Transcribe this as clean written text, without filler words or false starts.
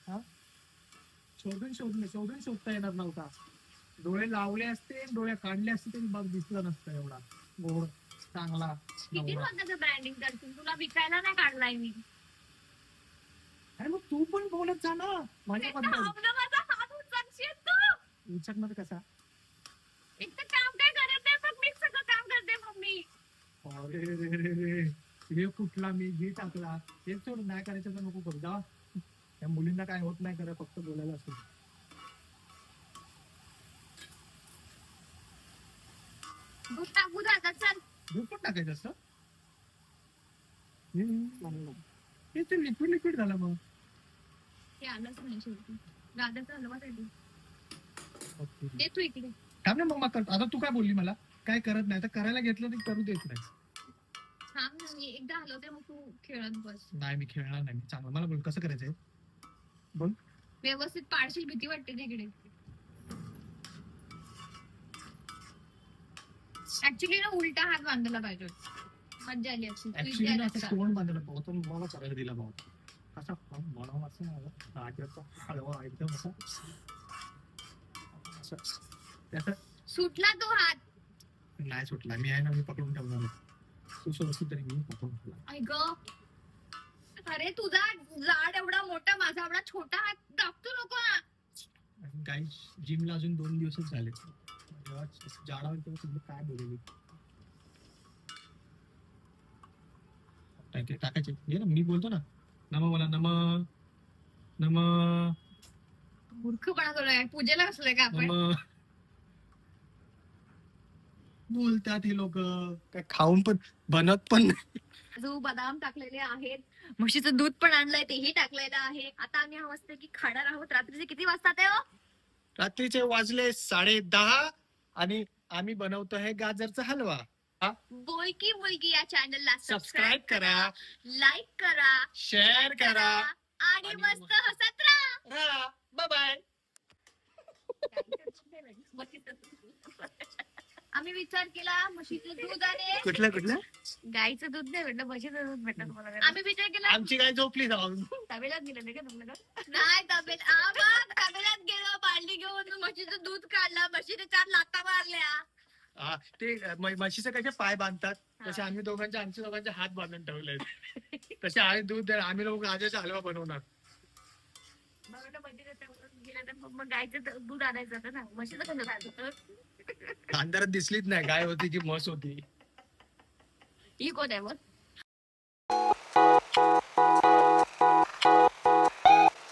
हा? शोधून शोधता येणार नव्हता. डोळे लावले असते, डोळे काढले असते तरी बघ दिसलं नसतं एवढा गोड चांगला किती नवरा. स्वतःचं ब्रँडिंग करशील, तुला विकायला नाही काढलाय मी. अरे मग तू पण बोलत जा ना माझ्याबद्दल. माझा हात उचलशील तू. विचारणार कसा? एक तर काम काय करत नाही, मग मी सगळं काम करते मम्मी. अरे रे रे रे, हे कुठला मी घी टाकला. हे सोड, नाही करायचं तर नको करू जा. त्या मुलींना काय होत नाही, करा फक्त बोलायला असतो. दूध टाकू दादा, चल. दूध पण टाकायचं असतं. हे ते लिक्विड झालं मग. ते आलंच नाही शेवटी. दादाचा हलवा साठी ओके. दे तू इकडे. थांब ना मग करतो. आता तू काय बोलली मला काय करत नाही, तर करायला घेतलं तर करू देत नाही. थांब ना, मी एकदा हलवते मग तू खेळत बस. नाही मी खेळणार नाही, मी चांगलं. मला बोल कसं करायचंय बोल. व्यवस्थित पाडशील, भीती वाटते तिकडे. ऍक्च्युली ना उलटा हात बांधला पाहिजे, मज्जा आली असती. तू इथे ऍक्च्युली ना आलास असं का? तोंड बांधलं भाऊ, तो मला करायला दिला भाऊ. कसा म्हणून असं राजाचा हलवा एकदम असा असं त्याचा. सुटला तो हात. नाही सुटला, मी आहे ना, मी पकडून ठेवणार आहे. तू सोडशील तरी मी पकडून ठेवला. आई ग, अरे तुझा जाड एवढा मोठा, माझा एवढा छोटा हात दाबतो नको ना. काही जिमला अजून 2 दिवसच झाले. जेव्हा जाडावर तेव्हा तुम्ही काय बोलले टाकायचे घे ना, मी बोलतो ना. नम बोला, नम नम मूर्खपणा करूया, पूजेला बसलोय का आपण? नम. बोलतात हे लोक, काय खाऊन पण बनत पण नाही. काजू बदाम टाकलेले आहेत, म्हशीचं दूध पण आणलंय, तेही टाकलेलं आहे. आता आम्ही हा वाजता की खाणार आहोत. रात्रीचे किती वाजता ते? रात्रीचे वाजले 10:30 आणि आम्ही बनवतो आहे गाजरचा हलवा. बोलकी मुलगी या चॅनलला सबस्क्राईब करा, लाईक करा, शेअर करा आणि मस्त हसत राहा. Bye bye. आम्ही विचार केला म्हशीचं दूध आणि कुठलं गाईचं दूध नाही भेटलं, म्हशीचं दूध भेटलं तुम्हाला. आम्ही विचार केला आमची काय झोपली जाऊन. तबेल्यात गेलं नाही का तुम्हाला? नाही तबेल्यात गेलो, बालडी घेऊन म्हशीचं दूध काढलं, म्हशीने 4 लाथा मारल्या. ते म्हशीचे कसे पाय बांधतात तसे आम्ही आमच्या दोघांचे हात बांधून ठेवले. तसे आम्ही दूध आम्ही लोक गाजरचा हलवा बनवणार. मग गायचं दूध आणायचं होतं ना, म्हशीचं कसं खायचं? अंधारात दिसलीच नाही, गाय होती की म्हस होती. ही कोण आहे मग?